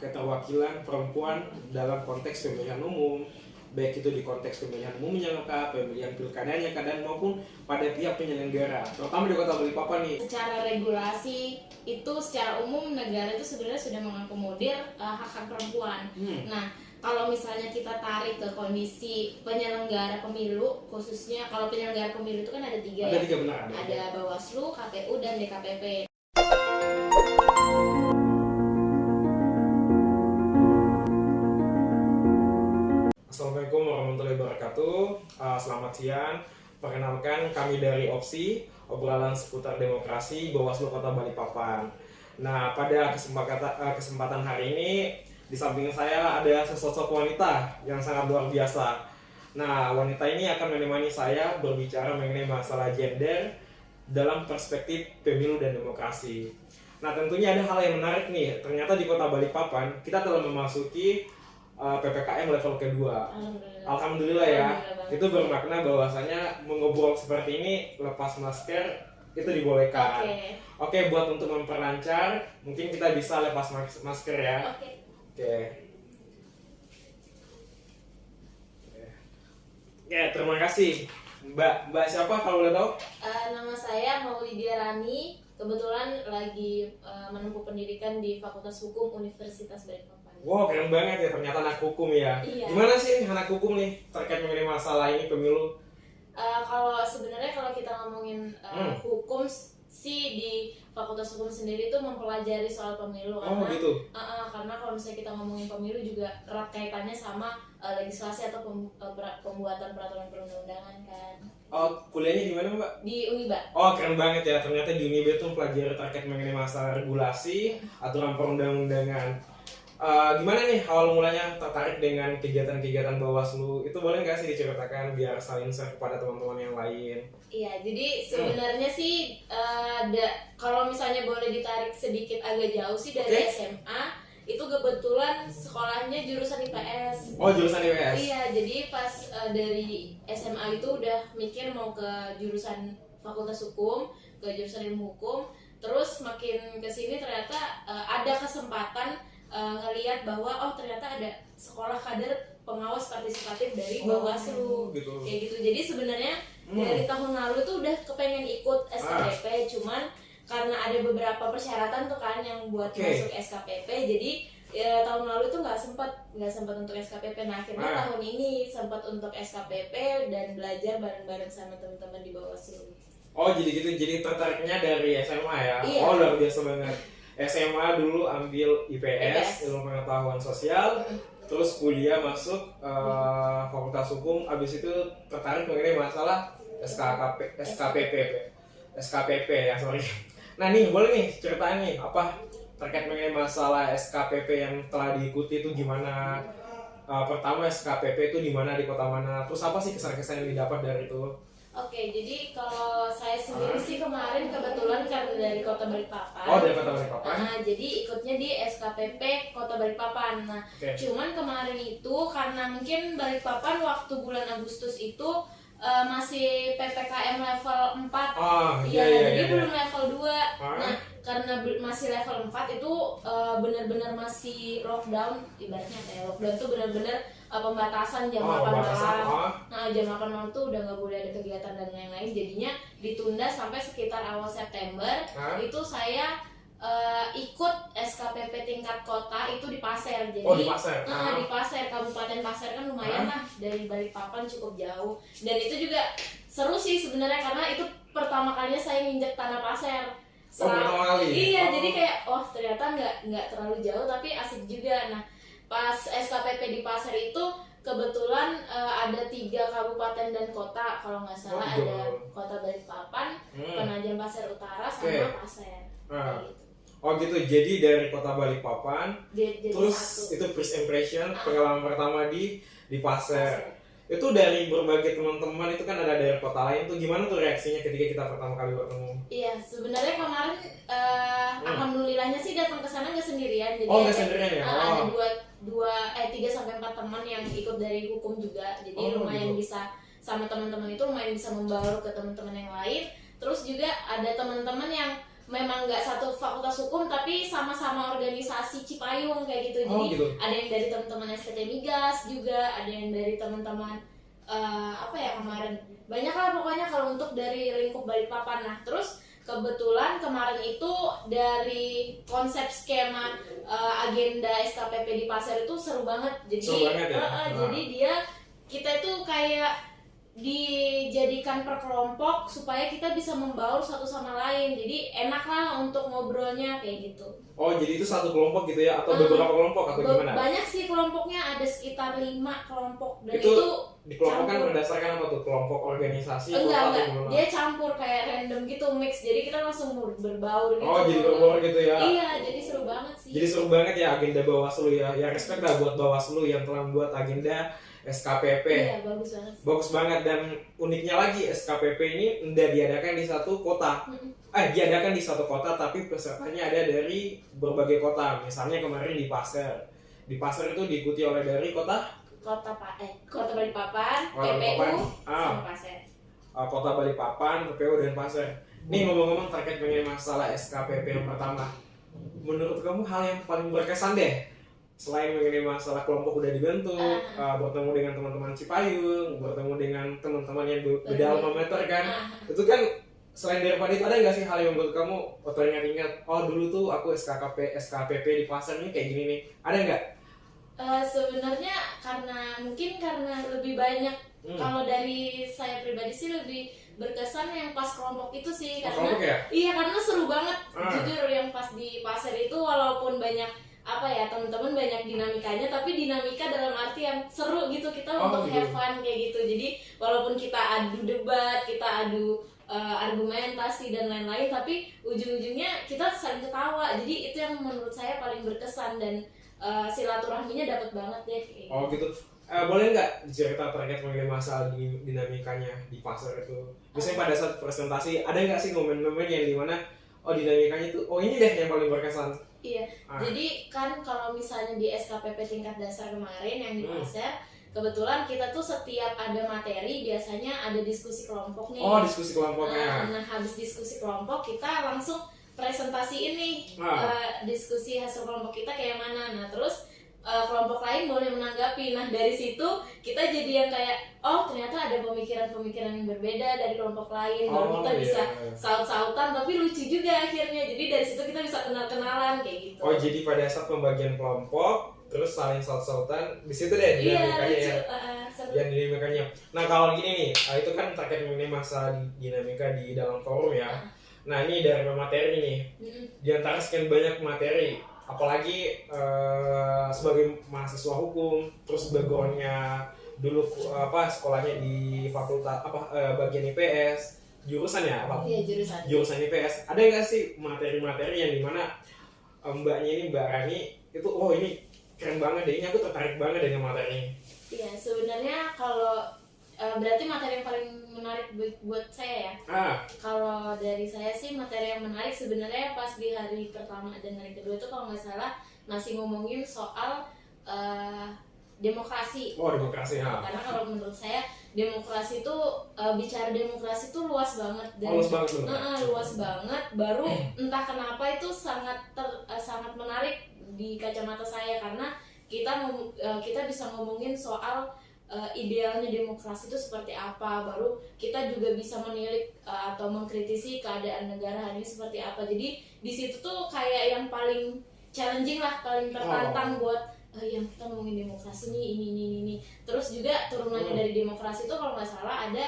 keterwakilan perempuan dalam konteks pemilihan umum, baik itu di konteks pemilihan umumnya kah, pemilihan pilkadanya kah, dan maupun pada pihak penyelenggara, terutama di Kota Balikpapan nih. Secara regulasi itu secara umum negara itu sebenarnya sudah mengakomodir hak-hak perempuan. Nah, kalau misalnya kita tarik ke kondisi penyelenggara pemilu, khususnya kalau penyelenggara pemilu itu kan ada tiga Ada ya. tiga benar. Ada Bawaslu, KPU, dan DKPP. Assalamualaikum warahmatullahi wabarakatuh. Selamat siang. Perkenalkan, kami dari Opsi, obrolan seputar demokrasi Bawaslu Kota Balikpapan. Nah, pada kesempatan hari ini, di samping saya ada sesosok wanita yang sangat luar biasa. Nah, wanita ini akan menemani saya berbicara mengenai masalah gender dalam perspektif pemilu dan demokrasi. Nah, tentunya ada hal yang menarik nih. Ternyata di Kota Balikpapan, kita telah memasuki PPKM level kedua. Alhamdulillah ya. Itu bermakna bahwasanya mengobrol seperti ini lepas masker itu dibolehkan. Oke, buat untuk memperlancar, mungkin kita bisa lepas masker ya. Oke. Ya, terima kasih. Mbak siapa kalau boleh tahu? Nama saya Maulidia Rani. Kebetulan lagi menempuh pendidikan di Fakultas Hukum Universitas Balikpapan. Wow, keren banget ya, ternyata anak hukum ya. Iya. Gimana sih anak hukum nih terkait mengenai masalah ini pemilu? Kalau sebenarnya kalau kita ngomongin hukum sih di Fakultas Hukum sendiri itu mempelajari soal pemilu karena gitu. Karena kalau misalnya kita ngomongin pemilu juga erat kaitannya sama legislasi atau pembuatan peraturan perundang-undangan kan. Oh, kuliahnya di mana, Mbak? Di Uniba. Oh, keren banget ya. Ternyata di Uniba itu mempelajari terkait mengenai masalah regulasi, aturan perundang-undangan. Gimana nih awal mulanya tertarik dengan kegiatan-kegiatan Bawaslu? Itu boleh nggak sih diceritakan biar saling share kepada teman-teman yang lain? Iya, jadi sebenarnya sih kalau misalnya boleh ditarik sedikit agak jauh sih dari SMA, itu kebetulan sekolahnya jurusan IPS. Oh, jurusan IPS? Iya, jadi pas dari SMA itu udah mikir mau ke jurusan Fakultas Hukum, ke jurusan Ilmu Hukum. Terus makin kesini ternyata ada kesempatan ngelihat bahwa ternyata ada sekolah kader pengawas partisipatif dari Bawaslu. Kayak gitu. Jadi sebenarnya dari tahun lalu tuh udah kepengen ikut SKPP, cuman karena ada beberapa persyaratan tuh kan yang buat masuk SKPP, jadi tahun lalu tuh nggak sempat untuk SKPP. Nah, akhirnya tahun ini sempat untuk SKPP dan belajar bareng-bareng sama teman-teman di Bawaslu. Oh, jadi gitu. Jadi tertariknya dari SMA ya? Iya. Oh, luar biasa banget. SMA dulu ambil IPS, Ilmu Pengetahuan Sosial, terus kuliah masuk Fakultas Hukum, abis itu tertarik mengenai masalah SKPP ya, sorry. Nah nih, boleh nih ceritain nih apa terkait mengenai masalah SKPP yang telah diikuti itu gimana? Pertama SKPP itu di mana, di kota mana? Terus apa sih kesan-kesan yang didapat dari itu? Oke, jadi kalau saya sendiri sih kemarin kebetulan karena dari Kota Balikpapan. Oh, dari Kota Balikpapan. Jadi ikutnya di SKPP Kota Balikpapan. Nah, cuman kemarin itu karena mungkin Balikpapan waktu bulan Agustus itu masih PPKM level 4. Jadi belum level 2. Nah, karena masih level 4 itu benar-benar masih lockdown, ibaratnya kayak lockdown tuh benar-benar pembatasan jam 8 malam. Nah, jam 8 malam tuh udah nggak boleh ada kegiatan dan lain-lain. Jadinya ditunda sampai sekitar awal September. Itu saya ikut SKPP tingkat kota itu di Pasir. Jadi di Pasir. Di Pasir, Kabupaten Pasir kan lumayan lah dari Balikpapan, cukup jauh. Dan itu juga seru sih sebenarnya karena itu pertama kalinya saya nginjek tanah Pasir. Pertama kali? Iya, jadi kayak ternyata nggak terlalu jauh tapi asik juga. Nah, pas SKPP di Pasir itu kebetulan ada 3 kabupaten dan kota, kalau nggak salah ada Kota Balikpapan, Penajam Pasir Utara, sama Pasir. Gitu. Oh gitu, jadi dari Kota Balikpapan, terus itu first impression, pengalaman pertama di Pasir. Itu dari berbagai teman-teman itu kan ada dari kota lain tuh, gimana tuh reaksinya ketika kita pertama kali bertemu? Iya, sebenarnya kemarin alhamdulillahnya sih datang ke sana nggak sendirian. Jadi nggak sendirian ya? Ada 3-4 teman yang ikut dari hukum juga. Jadi lumayan bisa sama teman-teman itu lumayan bisa membaur ke teman-teman yang lain. Terus juga ada teman-teman yang memang nggak satu fakultas hukum tapi sama-sama organisasi Cipayung kayak gitu. Jadi gitu. ada yang dari teman-teman STT Migas juga, ada yang dari teman-teman apa ya kemarin, banyak lah pokoknya kalau untuk dari lingkup Balikpapan. Nah terus kebetulan kemarin itu dari konsep skema agenda SKPP di Pasir itu seru banget. Jadi Seru banget ya? jadi kita itu kayak dijadikan per kelompok supaya kita bisa membaur satu sama lain, jadi enak lah untuk ngobrolnya kayak gitu. Oh jadi itu satu kelompok gitu ya, atau beberapa kelompok atau gimana? Banyak sih kelompoknya, ada sekitar 5 kelompok, dan Itu itu dikelompokkan campur. berdasarkan apa tuh, kelompok organisasi Enggak, atau gimana? dia campur kayak random gitu, mix, jadi kita langsung berbaur gitu. Oh jadi berbaur gitu ya? Iya, jadi seru banget sih. Jadi seru banget ya agenda Bawaslu ya. Ya respect lah buat Bawaslu yang telah membuat agenda SKPP. Iya, bagus banget sih. Bagus banget, dan uniknya lagi SKPP ini tidak diadakan di satu kota. Diadakan di satu kota tapi pesertanya ada dari berbagai kota. Misalnya kemarin di Pasir. Di Pasir itu diikuti oleh dari kota Kota Balikpapan, Balikpapan, PPU, sama Pasir. Kota Balikpapan, PPU dan Pasir. Nih ngomong-ngomong terkait mengenai masalah SKPP yang pertama. Menurut kamu hal yang paling berkesan deh, selain mengenai masalah kelompok udah dibentuk, bertemu dengan teman-teman Cipayung, bertemu dengan teman-teman yang beda alma mater kan, itu kan selain daripada itu ada nggak sih hal yang menurut kamu teringat-ingat, oh dulu tuh aku SKPP di Pasir nih kayak gini nih, ada nggak? Sebenarnya karena lebih banyak, kalau dari saya pribadi sih lebih berkesan yang pas kelompok itu sih, karena kelompok ya? Iya, karena seru banget. Jujur yang pas di Pasir itu walaupun banyak apa ya, teman-teman banyak dinamikanya, tapi dinamika dalam arti yang seru gitu, kita untuk gitu. have fun kayak gitu. Jadi walaupun kita adu debat, kita adu argumentasi dan lain-lain, tapi ujung-ujungnya kita saling ketawa. Jadi itu yang menurut saya paling berkesan, dan silaturahminya dapat banget deh kayak gitu. Oh gitu. Boleh nggak cerita terkait mengenai masalah dinamikanya di Pasir itu? Misalnya pada saat presentasi ada nggak sih momen-momen yang dimana dinamikanya itu ini deh yang paling berkesan? Iya, jadi kan kalau misalnya di SKPP tingkat dasar kemarin yang di Pasir, kebetulan kita tuh setiap ada materi biasanya ada diskusi kelompok nih. Oh, diskusi kelompoknya. Nah habis diskusi kelompok kita langsung presentasi ini, diskusi hasil kelompok kita kayak mana. Nah terus kelompok lain boleh menanggapi. Nah dari situ kita jadi yang kayak, oh ternyata ada pemikiran-pemikiran yang berbeda dari kelompok lain. Baru kita bisa saut-sautan, tapi lucu juga akhirnya. Jadi dari situ kita bisa kenal-kenalan kayak gitu. Oh jadi pada saat pembagian kelompok terus saling saut-sautan di situ deh dinamikanya ya. Dan dinamikanya. Nah kalau gini nih, itu kan terkait mengenai masalah dinamika di dalam forum ya. Nah ini dari materi nih, di antara sekian banyak materi, apalagi sebagai mahasiswa hukum, terus backgroundnya dulu sekolahnya di fakultas bagian IPS, jurusan ya apa? Iya, jurusan IPS. Ada nggak sih materi-materi yang dimana mbaknya ini, Mbak Rani itu, oh ini keren banget deh, ini aku tertarik banget dengan materi ini. Iya, sebenarnya kalau berarti materi yang paling menarik buat saya ya. Kalau dari saya sih materi yang menarik sebenarnya pas di hari pertama dan hari kedua itu kalau nggak salah masih ngomongin soal demokrasi. Oh, demokrasi ya. Karena kalau menurut saya demokrasi itu bicara demokrasi itu luas banget, dan luas banget. Baru entah kenapa itu sangat menarik di kacamata saya, karena kita bisa ngomongin soal idealnya demokrasi itu seperti apa, baru kita juga bisa menilik atau mengkritisi keadaan negara hari ini seperti apa. Jadi di situ tuh kayak yang paling challenging lah, paling tertantang buat yang kita ngomongin demokrasi nih, ini. Terus juga turunannya dari demokrasi itu kalau nggak salah ada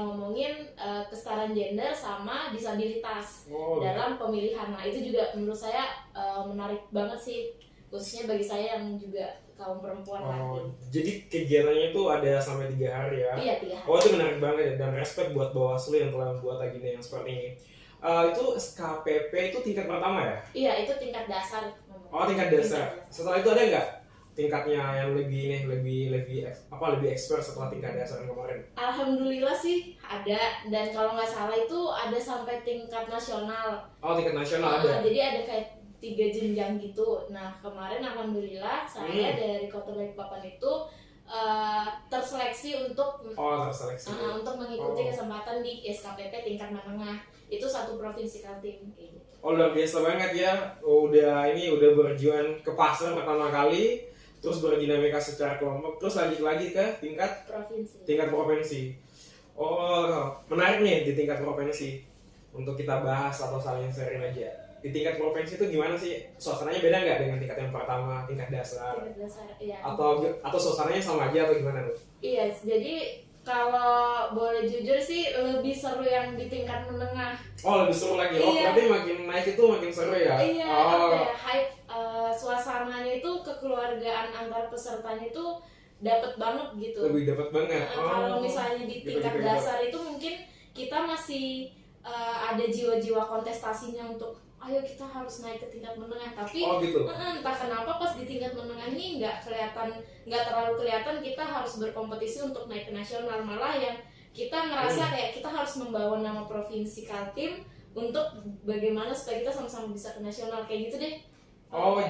ngomongin kesetaraan gender sama disabilitas dalam pemilihan. Nah itu juga menurut saya menarik banget sih, khususnya bagi saya yang juga kaum perempuan lagi. Jadi kegiatannya itu ada sampai 3 hari ya? Iya, 3 hari. Oh itu menarik banget ya, dan respect buat Bawaslu yang telah membuat agenda yang seperti ini. Itu SKPP itu tingkat pertama ya? Iya, itu tingkat dasar. Oh tingkat dasar. Setelah itu ada nggak tingkatnya yang lebih expert setelah tingkat dasar yang kemarin? Alhamdulillah sih ada, dan kalau nggak salah itu ada sampai tingkat nasional. Oh tingkat nasional ada? Jadi ada kayak 3 jenjang gitu. Nah kemarin alhamdulillah saya dari Kota Balikpapan itu terseleksi untuk Terseleksi. untuk mengikuti Oh. kesempatan di SKPP tingkat menengah. Itu satu provinsi Kaltim kayak gitu. Luar biasa banget ya. Udah berjuang ke pasar pertama kali, terus berdinamika secara kelompok, terus lanjut lagi ke tingkat provinsi. Menarik nih di tingkat provinsi. Untuk kita bahas atau saling sharing aja. Di tingkat provinsi itu gimana sih? Suasananya beda nggak dengan tingkat yang pertama, tingkat dasar? Tingkat dasar, iya. Atau suasananya sama aja atau gimana tuh? Iya, jadi kalau boleh jujur sih lebih seru yang di tingkat menengah. Lebih seru lagi. Iya. Berarti makin naik itu makin seru ya? Iya, hype, suasananya itu kekeluargaan antar pesertanya itu dapat banget gitu. Lebih dapat banget. Kalau misalnya di tingkat gitu. dasar itu mungkin kita masih ada jiwa-jiwa kontestasinya untuk ayo kita harus naik ke tingkat menengah, tapi gitu. entah kenapa pas di tingkat menengah ini nggak terlalu kelihatan kita harus berkompetisi untuk naik ke nasional, malah yang kita ngerasa kayak kita harus membawa nama provinsi Kaltim untuk bagaimana supaya kita sama-sama bisa ke nasional kayak gitu deh.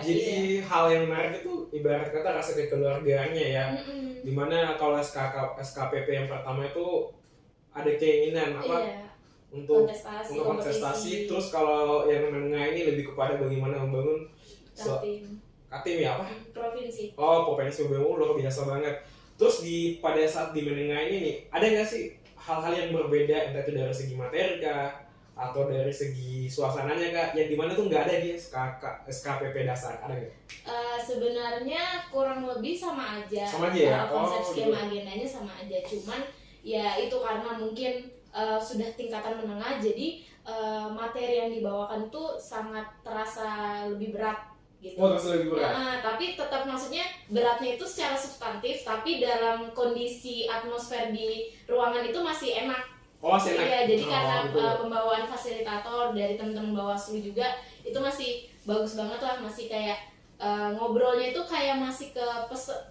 Jadi hal yang menarik itu ibarat kata rasa kekeluargaannya ya. Dimana kalau SKPP yang pertama itu ada keinginan untuk kontestasi, terus kalau yang menengah ini lebih kepada bagaimana membangun Kaltim ya apa? Provinsi. Provinsi luar biasa banget. Terus pada saat di menengah ini nih, ada nggak sih hal-hal yang berbeda entah itu dari segi materi kah atau dari segi suasananya kah, yang dimana tuh nggak ada di SKPP dasar, ada nggak? Sebenarnya kurang lebih sama aja. Sama aja ya? Konsep skema agendanya sama aja, cuman ya itu karena mungkin sudah tingkatan menengah, jadi materi yang dibawakan tuh sangat terasa lebih berat gitu. Terasa lebih berat. Tapi tetap maksudnya beratnya itu secara substantif, tapi dalam kondisi atmosfer di ruangan itu masih enak. Masih enak. Iya, jadi karena pembawaan fasilitator dari teman-teman Bawaslu juga itu masih bagus banget lah, masih kayak ngobrolnya itu kayak masih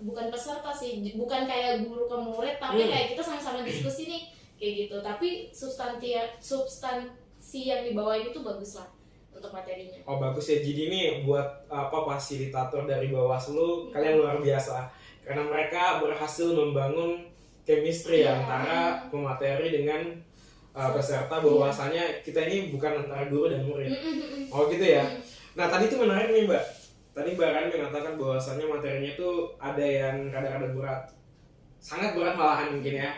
bukan peserta sih, bukan kayak guru ke murid, tapi kayak kita sama-sama diskusi nih kayak gitu, tapi substansi yang dibawain itu bagus lah untuk materinya. Bagus ya. Jadi ini buat fasilitator dari Bawaslu kalian luar biasa karena mereka berhasil membangun chemistry antara pemateri dengan peserta, bahwasanya kita ini bukan antara guru dan murid. Gitu ya. Nah tadi tuh menarik nih Mbak. Tadi Mbak Rani mengatakan bahwasanya materinya itu ada yang rada-rada berat, sangat berat malahan mungkin ya.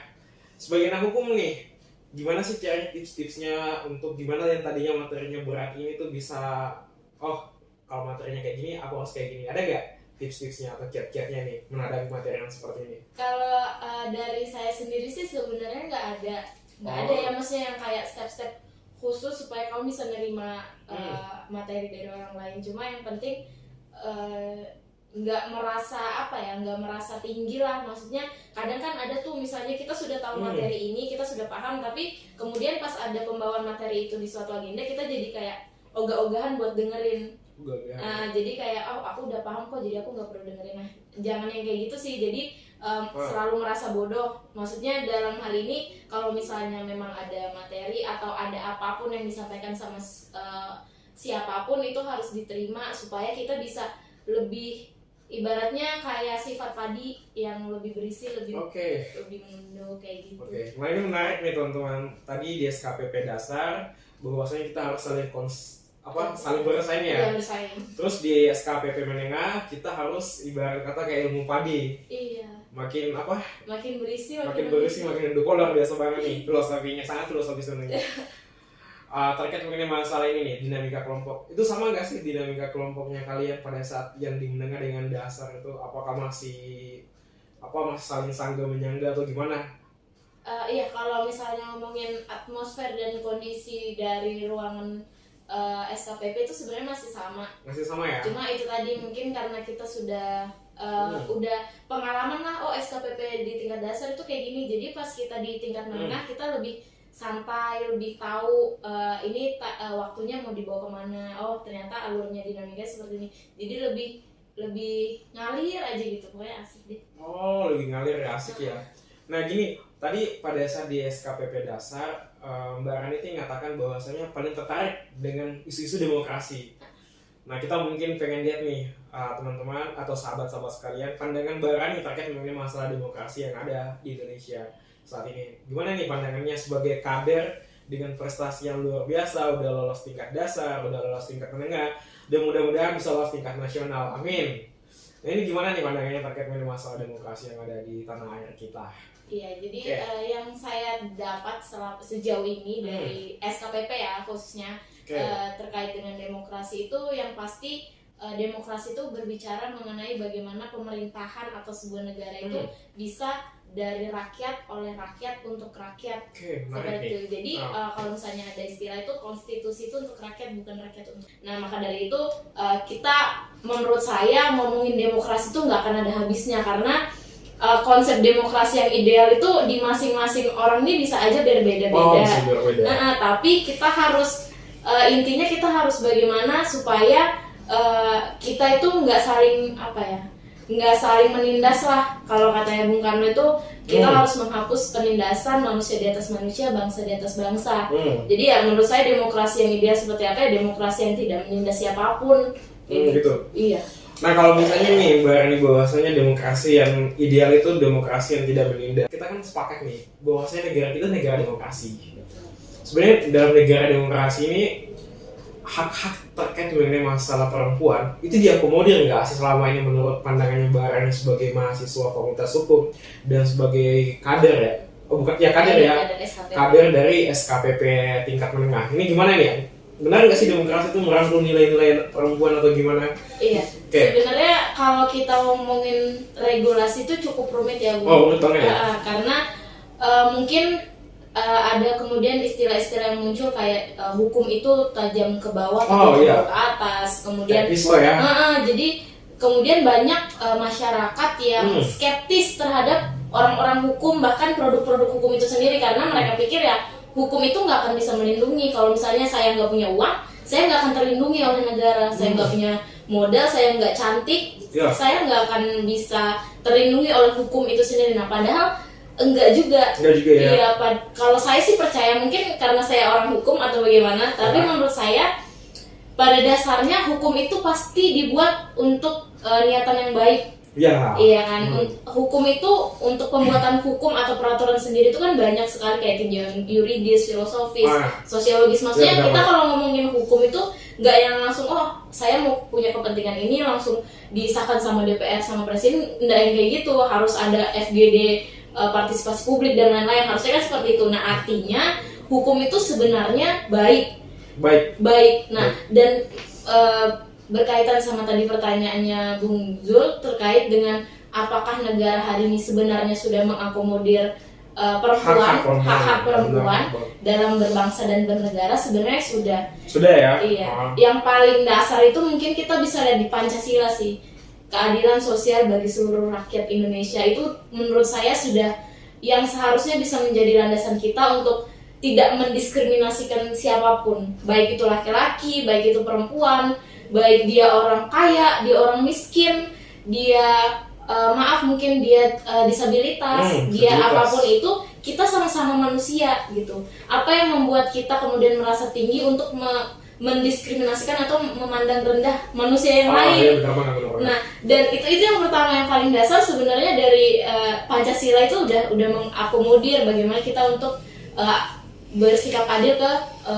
Sebagai anak hukum nih, gimana sih cari tips-tipsnya untuk gimana yang tadinya materinya berat ini tuh bisa, kalau materinya kayak gini, aku harus kayak gini. Ada nggak tips-tipsnya atau kiat-kiatnya nih menghadapi materi yang seperti ini? Kalau dari saya sendiri sih sebenarnya nggak ada ya, maksudnya yang kayak step-step khusus supaya kamu bisa nerima materi dari orang lain. Cuma yang penting nggak merasa tinggi lah, maksudnya kadang kan ada tuh misalnya kita sudah tahu materi ini, kita sudah paham, tapi kemudian pas ada pembawaan materi itu di suatu agenda kita jadi kayak ogah-ogahan buat dengerin. Jadi kayak aku udah paham kok, jadi aku nggak perlu dengerin. Nah jangan yang kayak gitu sih, jadi selalu merasa bodoh. Maksudnya dalam hal ini kalau misalnya memang ada materi atau ada apapun yang disampaikan sama siapapun itu harus diterima supaya kita bisa lebih, ibaratnya kayak sifat padi yang lebih berisi, lebih menunduk kayak gitu. Nah ini menarik nih teman-teman. Tadi di SKPP dasar bahwasanya kita harus saling bersaing ya. Bersaing. Terus di SKPP menengah kita harus ibarat kata kayak ilmu padi. Iya. Makin berisi, makin nunduk. Luar biasa banget nih filosofinya, sangat filosofis sebenarnya. Terkait mengenai masalah ini nih, dinamika kelompok. Itu sama nggak sih dinamika kelompoknya kalian pada saat yang di menengah dengan dasar itu? Apakah masih saling sangga menyangga atau gimana? Iya, kalau misalnya ngomongin atmosfer dan kondisi dari ruangan SKPP itu sebenarnya masih sama. Masih sama ya? Cuma itu tadi mungkin karena kita sudah udah pengalaman lah, SKPP di tingkat dasar itu kayak gini. Jadi pas kita di tingkat menengah kita lebih santai, lebih tahu ini waktunya mau dibawa kemana. Ternyata alurnya dinamika seperti ini. Jadi lebih ngalir aja gitu, pokoknya asik deh. Lebih ngalir ya, asik ya. Nah gini, tadi pada saat di SKPP dasar Mbak Rani itu mengatakan bahwasanya paling tertarik dengan isu-isu demokrasi. Nah kita mungkin pengen lihat nih teman-teman atau sahabat-sahabat sekalian pandangan Mbak Rani terkait mengenai masalah demokrasi yang ada di Indonesia saat ini. Gimana nih pandangannya sebagai kader dengan prestasi yang luar biasa, udah lolos tingkat dasar, udah lolos tingkat menengah, dan mudah-mudahan bisa lolos tingkat nasional. Amin. Nah, ini gimana nih pandangannya terkait mengenai masalah demokrasi yang ada di tanah air kita? Iya, jadi yang saya dapat sejauh ini dari SKPP ya khususnya terkait dengan demokrasi itu yang pasti demokrasi itu berbicara mengenai bagaimana pemerintahan atau sebuah negara itu bisa dari rakyat, oleh rakyat, untuk rakyat. Seperti itu. Jadi kalau misalnya ada istilah itu konstitusi itu untuk rakyat, bukan rakyat untuk. Nah maka dari itu kita menurut saya ngomongin demokrasi itu nggak akan ada habisnya karena konsep demokrasi yang ideal itu di masing-masing orang ini bisa aja berbeda-beda. Tapi kita harus intinya kita harus bagaimana supaya kita itu nggak saling nggak saling menindas lah. Kalau katanya Bung Karno itu kita harus menghapus penindasan manusia di atas manusia, bangsa di atas bangsa. Jadi ya menurut saya demokrasi yang ideal seperti apa ya demokrasi yang tidak menindas siapapun. Gitu. Iya. Nah kalau misalnya nih Mbak Rani bahwasanya demokrasi yang ideal itu demokrasi yang tidak menindas. Kita kan sepakat nih bahwasanya negara kita negara demokrasi. Sebenarnya dalam negara demokrasi ini hak-hak terkait mengenai masalah perempuan itu diakomodir nggak sih selama ini menurut pandangannya Mbak Rani sebagai mahasiswa Fakultas Hukum dan sebagai kader ya? Kader dari SKPP tingkat menengah. Ini gimana nih? Benar nggak sih demokrasi itu merangkul nilai-nilai perempuan atau gimana? Iya. Sebenarnya kalau kita ngomongin regulasi itu cukup rumit ya Bu. Rumit banget ya. Karena mungkin ada kemudian istilah-istilah yang muncul kayak hukum itu tajam ke bawah atau ke atas, kemudian jadi kemudian banyak masyarakat yang skeptis terhadap orang-orang hukum bahkan produk-produk hukum itu sendiri karena mereka pikir ya hukum itu nggak akan bisa melindungi. Kalau misalnya saya nggak punya uang, saya nggak akan terlindungi oleh negara. Saya nggak punya modal, saya nggak cantik, saya nggak akan bisa terlindungi oleh hukum itu sendiri. Nah padahal enggak juga ya. Iya, kalau saya sih percaya mungkin karena saya orang hukum atau bagaimana, tapi menurut saya pada dasarnya hukum itu pasti dibuat untuk niatan yang baik. Iya kan. Hukum itu untuk pembuatan hukum atau peraturan sendiri itu kan banyak sekali kayak tinjauan yuridis, filosofis, sosiologis. Maksudnya kita kalau ngomongin hukum itu nggak yang langsung saya mau punya kepentingan ini langsung disahkan sama DPR sama presiden, nggak yang kayak gitu. Harus ada FGD, partisipasi publik dan lain-lain, harusnya kan seperti itu. Nah artinya hukum itu sebenarnya baik. Nah dan berkaitan sama tadi pertanyaannya Bung Zul terkait dengan apakah negara hari ini sebenarnya sudah mengakomodir perempuan, hak-hak perempuan dalam berbangsa dan bernegara, sebenarnya sudah ya. Iya. Yang paling dasar itu mungkin kita bisa lihat di Pancasila sih. Keadilan sosial bagi seluruh rakyat Indonesia itu menurut saya sudah yang seharusnya bisa menjadi landasan kita untuk tidak mendiskriminasikan siapapun, baik itu laki-laki, baik itu perempuan, baik dia orang kaya, dia orang miskin, dia mungkin dia disabilitas, dia apapun itu, kita sama-sama manusia gitu. Apa yang membuat kita kemudian merasa tinggi untuk mendiskriminasikan atau memandang rendah manusia yang lain. Nah, dan itu yang pertama yang paling dasar sebenarnya dari Pancasila itu udah mengakomodir bagaimana kita untuk bersikap adil ke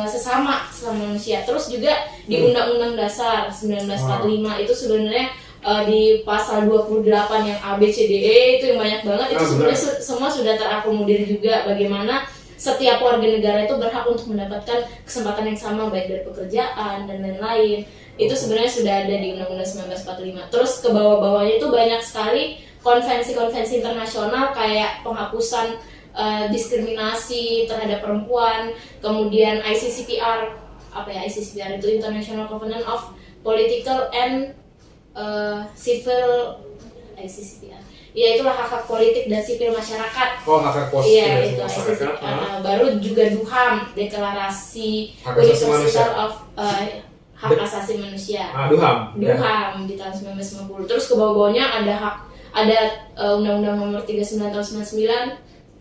sesama manusia. Terus juga di Undang-Undang Dasar 1945 itu sebenarnya di pasal 28 yang A, B, C, D, E itu yang banyak banget itu sebenarnya semua sudah terakomodir juga bagaimana setiap warga negara itu berhak untuk mendapatkan kesempatan yang sama baik dari pekerjaan dan lain-lain. Itu sebenarnya sudah ada di Undang-Undang 1945. Terus ke bawah-bawahnya itu banyak sekali konvensi-konvensi internasional kayak penghapusan diskriminasi terhadap perempuan, kemudian ICCPR. ICCPR itu International Covenant of Political and Civil ICCPR. Ya itulah hak-hak politik dan sipil masyarakat. Hak-hak politik dan sipil masyarakat. Baru juga DUHAM, Deklarasi Universal of Hak Asasi Manusia. DUHAM di tahun 1950. Terus ke bawah-bawahnya ada Undang-Undang Nomor 39 tahun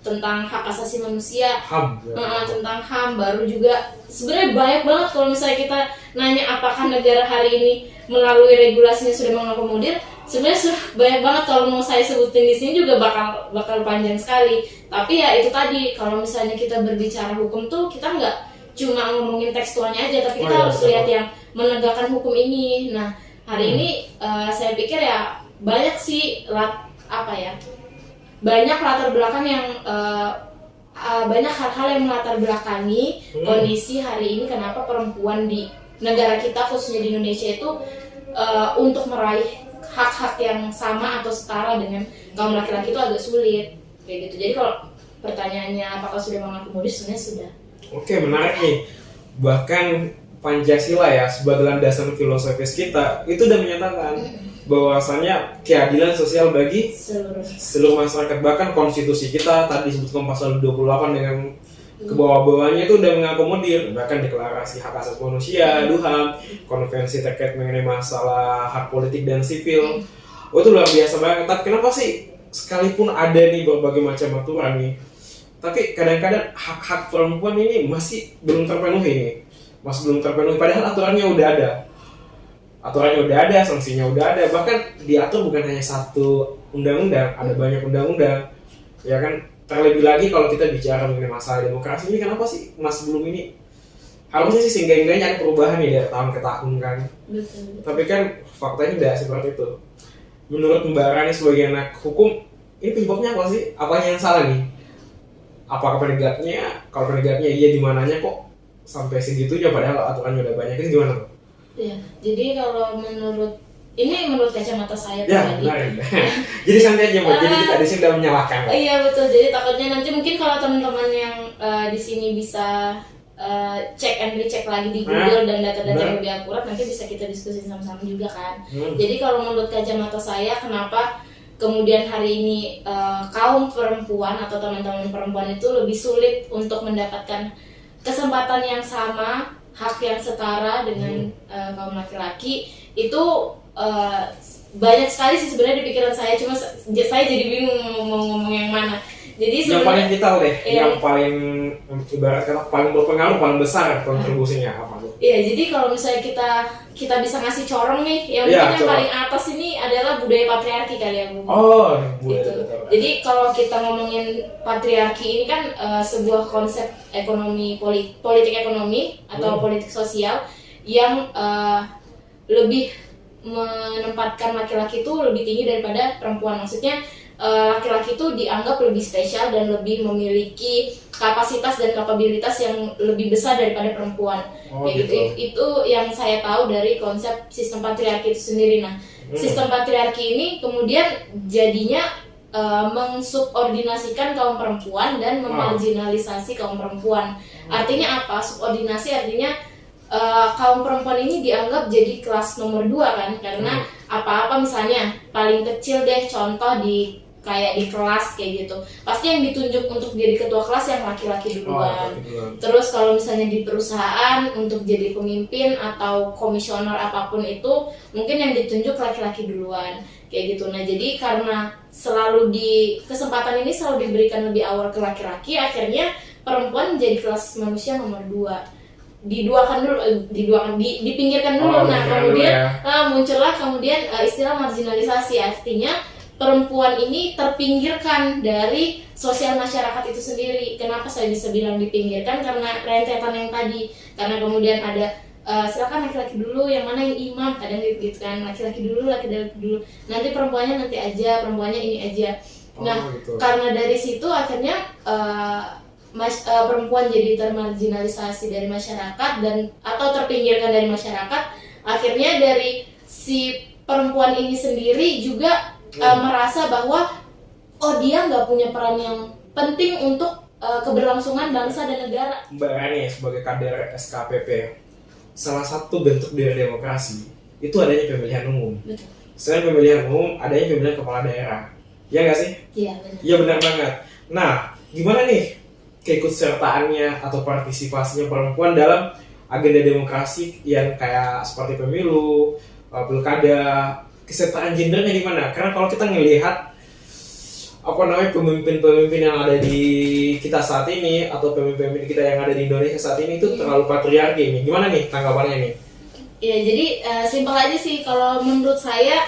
99 tentang hak asasi manusia, HAM. Ya. tentang HAM, baru juga sebenarnya banyak banget kalau misalnya kita nanya apakah negara hari ini melalui regulasinya sudah mengakomodir, sebenarnya sudah banyak banget. Kalau mau saya sebutin di sini juga bakal panjang sekali. Tapi ya itu tadi, kalau misalnya kita berbicara hukum tuh kita nggak cuma ngomongin tekstualnya aja, tapi kita harus lihat yang menegakkan hukum ini. Nah hari ini saya pikir ya banyak sih banyak latar belakang yang banyak hal-hal yang melatar belakangi kondisi hari ini kenapa perempuan di negara kita khususnya di Indonesia itu untuk meraih hak-hak yang sama atau setara dengan kaum laki-laki itu agak sulit kayak gitu. Jadi kalau pertanyaannya apakah sudah mengakomodir, sebenarnya sudah. Oke, menarik nih. Bahkan Pancasila ya sebagai landasan filosofis kita itu udah menyatakan bahwasannya keadilan sosial bagi seluruh masyarakat. Bahkan konstitusi kita tadi disebutkan pasal 28 dengan ke bawah-bawahnya itu udah mengakomodir, bahkan deklarasi hak asasi manusia, DUHAM, konvensi terkait mengenai masalah hak politik dan sipil. Itu luar biasa banget. Tapi kenapa sih sekalipun ada nih berbagai macam aturan nih, tapi kadang-kadang hak-hak perempuan ini masih belum terpenuhi nih. Masih belum terpenuhi, padahal aturannya udah ada, sanksinya udah ada, bahkan diatur bukan hanya satu undang-undang, ada banyak undang-undang, ya kan. Terlebih lagi kalau kita bicara mengenai masalah demokrasi ini, kenapa sih masih belum ini? Harusnya sih sehingga-hingganya ada perubahan nih dari tahun ke tahun kan. Betul. Tapi kan faktanya tidak seperti itu. Menurut Mbak Rani sebagai anak hukum, ini penyebabnya apa sih? Apanya yang salah nih? Apakah penegaknya? Kalau penegaknya iya, di mananya kok sampai segitunya padahal aturannya udah banyak, itu gimana? Iya, jadi kalau menurut kacamata saya ya, pribadi. Jadi santai aja Mbak, jadi kita di sini udah menyalahkan. Iya betul, jadi takutnya nanti mungkin kalau teman-teman yang di sini bisa cek and recheck lagi di Google dan data-data yang lebih akurat, nanti bisa kita diskusi sama-sama juga kan. Jadi kalau menurut kacamata saya, kenapa kemudian hari ini kaum perempuan atau teman-teman perempuan itu lebih sulit untuk mendapatkan kesempatan yang sama, hak yang setara dengan kaum laki-laki, itu banyak sekali sih sebenarnya di pikiran saya, cuma saya jadi bingung mau ngomong yang mana. Jadi yang paling vital deh, iya, yang paling ibarat kata paling berpengaruh, paling besar kontribusinya apa tuh? Iya, jadi kalau misalnya kita bisa ngasih corong nih, yang mungkin yang paling atas ini adalah budaya patriarki kali ya Bu. Oh, gitu. Jadi kalau kita ngomongin patriarki ini kan sebuah konsep ekonomi politik ekonomi atau politik sosial yang lebih menempatkan laki-laki itu lebih tinggi daripada perempuan. Maksudnya laki-laki itu dianggap lebih spesial dan lebih memiliki kapasitas dan kapabilitas yang lebih besar daripada perempuan. Gitu. Itu yang saya tahu dari konsep sistem patriarki itu sendiri. Nah, sistem patriarki ini kemudian jadinya mensubordinasikan kaum perempuan dan memarginalisasi kaum perempuan. Artinya apa? Subordinasi artinya kaum perempuan ini dianggap jadi kelas nomor 2 kan, karena apa-apa misalnya paling kecil deh, contoh di kelas kayak gitu, pasti yang ditunjuk untuk jadi ketua kelas yang laki-laki duluan. Terus kalau misalnya di perusahaan untuk jadi pemimpin atau komisioner apapun itu, mungkin yang ditunjuk laki-laki duluan kayak gitu. Nah jadi karena selalu kesempatan ini selalu diberikan lebih awal ke laki-laki, akhirnya perempuan menjadi kelas manusia nomor 2. Dipinggirkan dulu. Nah kemudian muncullah kemudian istilah marginalisasi, artinya perempuan ini terpinggirkan dari sosial masyarakat itu sendiri. Kenapa saya bisa bilang dipinggirkan? Karena rentetan yang tadi, karena kemudian ada silakan laki-laki dulu, yang mana yang imam, kadang gitu kan, laki-laki dulu, nanti perempuannya nanti aja, perempuannya ini aja. Nah gitu. Karena dari situ akhirnya perempuan jadi termarginalisasi dari masyarakat dan atau terpinggirkan dari masyarakat. Akhirnya dari si perempuan ini sendiri juga merasa bahwa dia nggak punya peran yang penting untuk keberlangsungan bangsa dan negara. Mbak Rani sebagai kader SKPP, salah satu bentuk dari demokrasi itu adanya pemilihan umum. Betul. Selain pemilihan umum, adanya pemilihan kepala daerah. Iya nggak sih? Iya benar. Iya benar banget. Nah, gimana nih keikutsertaannya atau partisipasinya perempuan dalam agenda demokrasi yang kayak seperti pemilu, pilkada, kesetaraan gendernya gimana? Karena kalau kita ngelihat pemimpin-pemimpin yang ada di kita saat ini atau pemimpin kita yang ada di Indonesia saat ini itu terlalu patriarki nih. Gimana nih tanggapannya nih? Ya jadi simpel aja sih kalau menurut saya.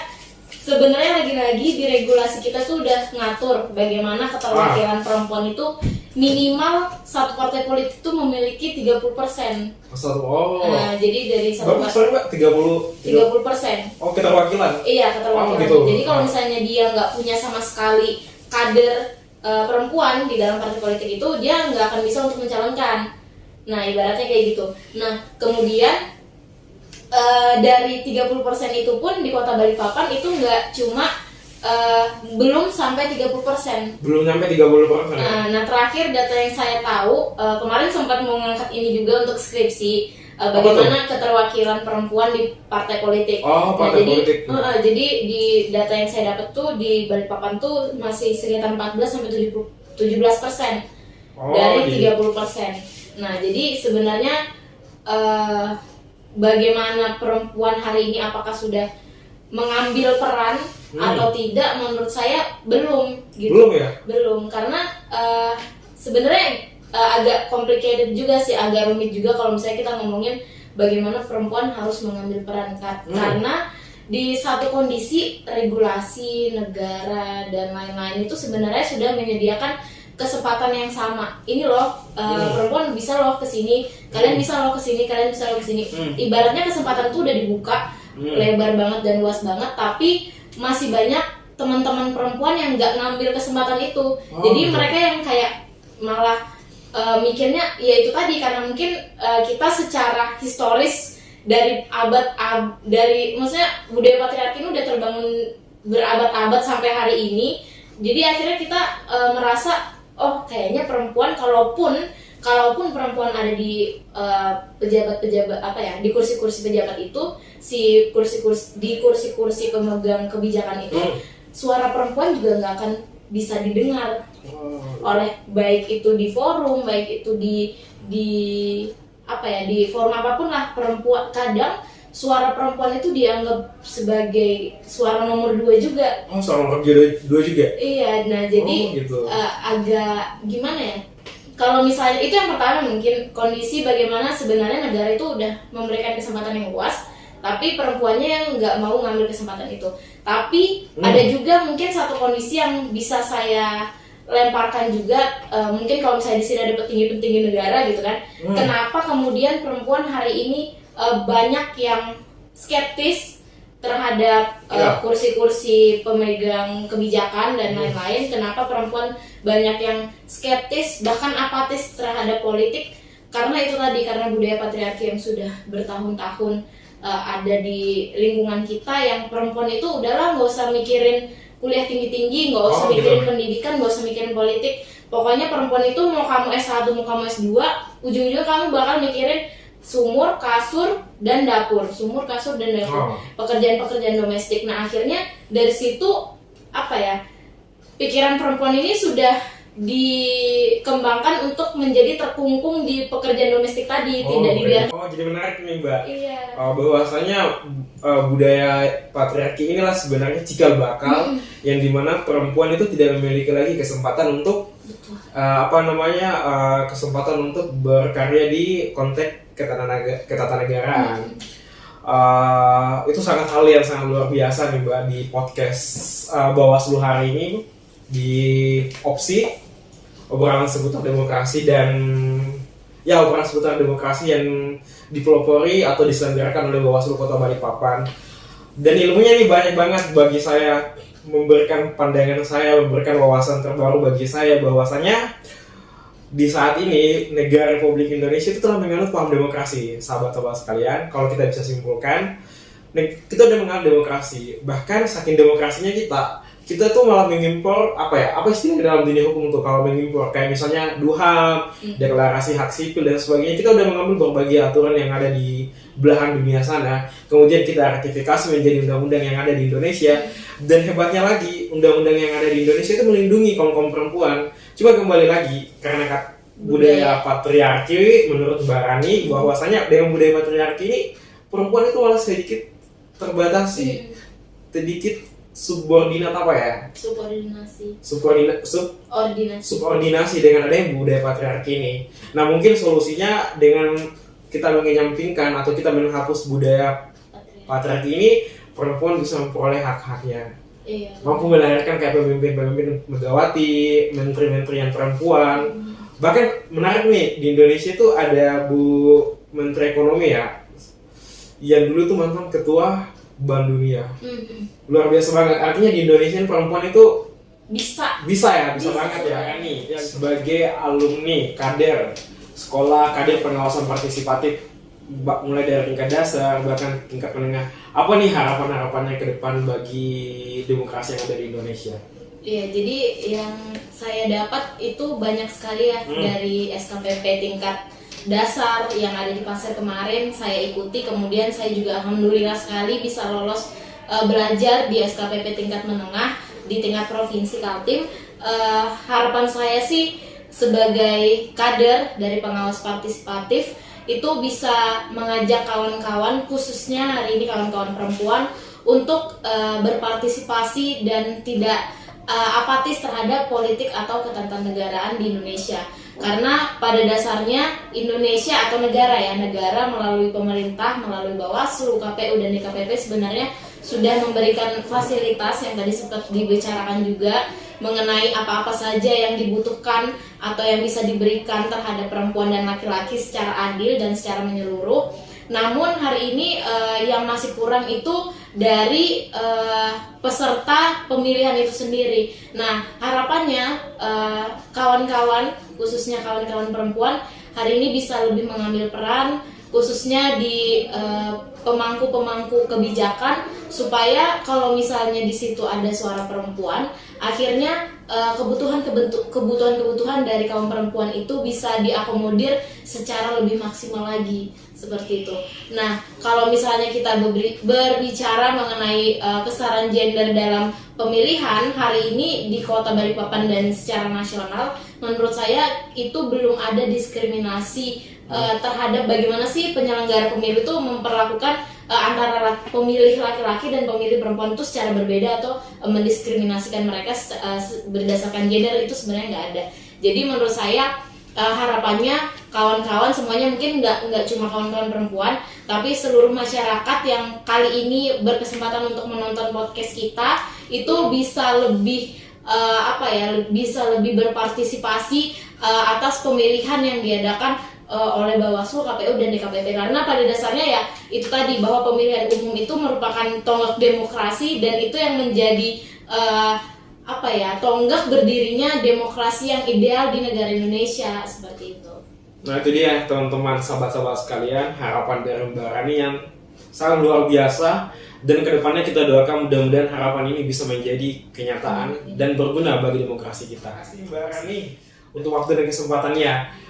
Sebenarnya lagi-lagi di regulasi kita tuh udah ngatur bagaimana keterwakilan perempuan itu minimal satu partai politik tuh memiliki 30%. Jadi dari satu Mbak 30%. Oh, keterwakilan. Iya, keterwakilan. Gitu. Jadi kalau misalnya dia nggak punya sama sekali kader perempuan di dalam partai politik itu, dia nggak akan bisa untuk mencalonkan. Nah, ibaratnya kayak gitu. Nah, kemudian dari 30% itu pun di Kota Balikpapan itu nggak cuma belum sampai 30%. Belum sampai 30%. Nah, terakhir data yang saya tahu kemarin sempat mau ngangkat ini juga untuk skripsi bagaimana keterwakilan perempuan di partai politik. Partai politik. Jadi di data yang saya dapat tuh di Balikpapan tuh masih sekitar 14 sampai 17% dari 30%. Nah, jadi sebenarnya bagaimana perempuan hari ini apakah sudah mengambil peran atau tidak, menurut saya belum gitu. Belum karena sebenarnya agak complicated juga sih, agak rumit juga kalau misalnya kita ngomongin bagaimana perempuan harus mengambil peran karena di satu kondisi regulasi negara dan lain-lain itu sebenarnya sudah menyediakan kesempatan yang sama. Ini loh perempuan bisa loh kesini, kalian bisa loh kesini, kalian bisa loh kesini. Ibaratnya kesempatan itu udah dibuka lebar banget dan luas banget, tapi masih banyak teman-teman perempuan yang nggak ngambil kesempatan itu. Jadi mereka yang kayak malah mikirnya ya itu tadi, karena mungkin kita secara historis dari dari maksudnya budaya patriarki ini udah terbangun berabad-abad sampai hari ini. Jadi akhirnya kita merasa kayaknya perempuan kalaupun perempuan ada di pejabat-pejabat di kursi-kursi pejabat itu, di kursi-kursi pemegang kebijakan itu, suara perempuan juga nggak akan bisa didengar oleh baik itu di forum, baik itu di forum apapun lah. Perempuan kadang suara perempuan itu dianggap sebagai suara nomor 2 juga. Suara nomor 2 juga? Iya, nah jadi gitu. Agak gimana ya, kalau misalnya itu yang pertama mungkin kondisi bagaimana sebenarnya negara itu udah memberikan kesempatan yang luas, tapi perempuannya yang nggak mau ngambil kesempatan itu. Tapi ada juga mungkin satu kondisi yang bisa saya lemparkan juga, mungkin kalau misalnya di sini ada petinggi-petinggi negara gitu kan, kenapa kemudian perempuan hari ini banyak yang skeptis terhadap kursi-kursi pemegang kebijakan dan lain-lain. Kenapa perempuan banyak yang skeptis bahkan apatis terhadap politik? Karena itu tadi, karena budaya patriarki yang sudah bertahun-tahun ada di lingkungan kita, yang perempuan itu udahlah nggak usah mikirin kuliah tinggi-tinggi, nggak usah mikirin pendidikan, nggak usah mikirin politik. Pokoknya perempuan itu mau kamu S1 mau kamu S2, ujung-ujungnya kamu bakal mikirin sumur, kasur, dan dapur. Sumur, kasur, dan dapur. Pekerjaan-pekerjaan domestik. Nah, akhirnya dari situ pikiran perempuan ini sudah dikembangkan untuk menjadi terkungkung di pekerjaan domestik tadi, tidak dibiarkan. Jadi menarik nih, Mbak. Iya. Bahwasanya budaya patriarki inilah sebenarnya cikal bakal yang dimana perempuan itu tidak memiliki lagi kesempatan untuk kesempatan untuk berkarya di konteks ketatanegaraan. Itu hal yang sangat luar biasa nih, Mbak, di podcast Bawaslu hari ini di opsi obrolan seputar demokrasi yang dipelopori atau diselenggarakan oleh Bawaslu Kota Balikpapan. Dan ilmunya nih banyak banget bagi saya, memberikan pandangan saya, memberikan wawasan terbaru bagi saya bahwasanya di saat ini negara Republik Indonesia itu telah menganut paham demokrasi, sahabat-sahabat sekalian. Kalau kita bisa simpulkan, kita udah menganut demokrasi. Bahkan saking demokrasinya kita tuh malah mengimpor apa istilah dalam dunia hukum tuh kalau mengimpor, kayak misalnya DUHAM, deklarasi hak sipil dan sebagainya. Kita udah mengambil berbagai aturan yang ada di belahan dunia sana, kemudian kita ratifikasi menjadi undang-undang yang ada di Indonesia. Dan hebatnya lagi, undang-undang yang ada di Indonesia itu melindungi kaum perempuan. Cuma kembali lagi, karena budaya patriarki menurut Mbak Rani, bahwasanya dengan budaya patriarki ini perempuan itu malah sedikit terbatasi, sedikit subordinat apa ya? Subordinasi dengan adanya budaya patriarki ini. Nah, mungkin solusinya dengan kita menyampingkan atau kita menghapus budaya patriarki ini, perempuan bisa memperoleh hak-haknya. Iya. Mampu melahirkan kayak pemimpin-pemimpin Megawati, menteri-menteri yang perempuan. Bahkan menarik nih, di Indonesia itu ada Bu Menteri Ekonomi ya, yang dulu tuh mantan ketua Bank Dunia. Luar biasa banget. Artinya di Indonesia perempuan itu bisa banget ya kan nih. Ya, sebagai alumni kader sekolah kader pengawasan partisipatif, mulai dari tingkat dasar bahkan tingkat menengah, apa nih harapannya ke depan bagi demokrasi yang ada di Indonesia? Iya, jadi yang saya dapat itu banyak sekali ya dari SKPP tingkat dasar yang ada di Pasir kemarin saya ikuti, kemudian saya juga alhamdulillah sekali bisa lolos belajar di SKPP tingkat menengah di tingkat provinsi Kaltim. Harapan saya sih sebagai kader dari pengawas partisipatif itu bisa mengajak kawan-kawan, khususnya hari ini kawan-kawan perempuan, untuk berpartisipasi dan tidak apatis terhadap politik atau ketatanegaraan di Indonesia. Karena pada dasarnya Indonesia atau negara melalui pemerintah, melalui Bawaslu, KPU dan DKPP sebenarnya sudah memberikan fasilitas yang tadi sempat dibicarakan juga mengenai apa-apa saja yang dibutuhkan atau yang bisa diberikan terhadap perempuan dan laki-laki secara adil dan secara menyeluruh. Namun hari ini yang masih kurang itu dari peserta pemilihan itu sendiri. Nah, harapannya kawan-kawan, khususnya kawan-kawan perempuan, hari ini bisa lebih mengambil peran, khususnya di pemangku-pemangku kebijakan, supaya kalau misalnya di situ ada suara perempuan, akhirnya kebutuhan dari kaum perempuan itu bisa diakomodir secara lebih maksimal lagi, seperti itu. Nah, kalau misalnya kita berbicara mengenai kesetaraan gender dalam pemilihan hari ini di Kota Balikpapan dan secara nasional, menurut saya itu belum ada diskriminasi terhadap bagaimana sih penyelenggara pemilu itu memperlakukan antara pemilih laki-laki dan pemilih perempuan itu secara berbeda atau mendiskriminasikan mereka berdasarkan gender, itu sebenarnya nggak ada. Jadi menurut saya harapannya kawan-kawan semuanya, mungkin nggak cuma kawan-kawan perempuan, tapi seluruh masyarakat yang kali ini berkesempatan untuk menonton podcast kita itu bisa lebih bisa lebih berpartisipasi atas pemilihan yang diadakan oleh Bawaslu, KPU dan DKPP, karena pada dasarnya ya itu tadi, bahwa pemilihan umum itu merupakan tonggak demokrasi dan itu yang menjadi tonggak berdirinya demokrasi yang ideal di negara Indonesia, seperti itu. Nah, itu dia teman-teman, sahabat-sahabat sekalian, harapan dari Mbak Rani yang sangat luar biasa, dan kedepannya kita doakan mudah-mudahan harapan ini bisa menjadi kenyataan dan berguna bagi demokrasi kita. Terima kasih Mbak Rani untuk waktu dan kesempatannya.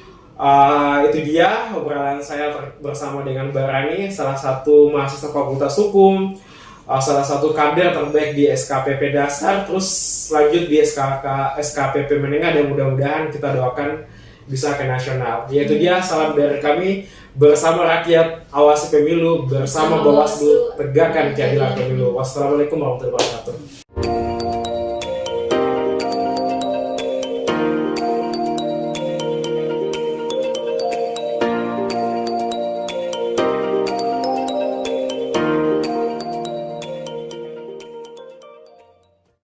Itu dia obrolan saya bersama dengan Mbak Rani, salah satu mahasiswa Fakultas Hukum, salah satu kader terbaik di SKPP dasar, terus lanjut di SKPP menengah, dan mudah-mudahan kita doakan bisa ke nasional. Yaitu dia, salam dari kami, bersama rakyat awasi pemilu, bersama Bawaslu tegakkan keadilan pemilu. Wassalamualaikum warahmatullahi wabarakatuh.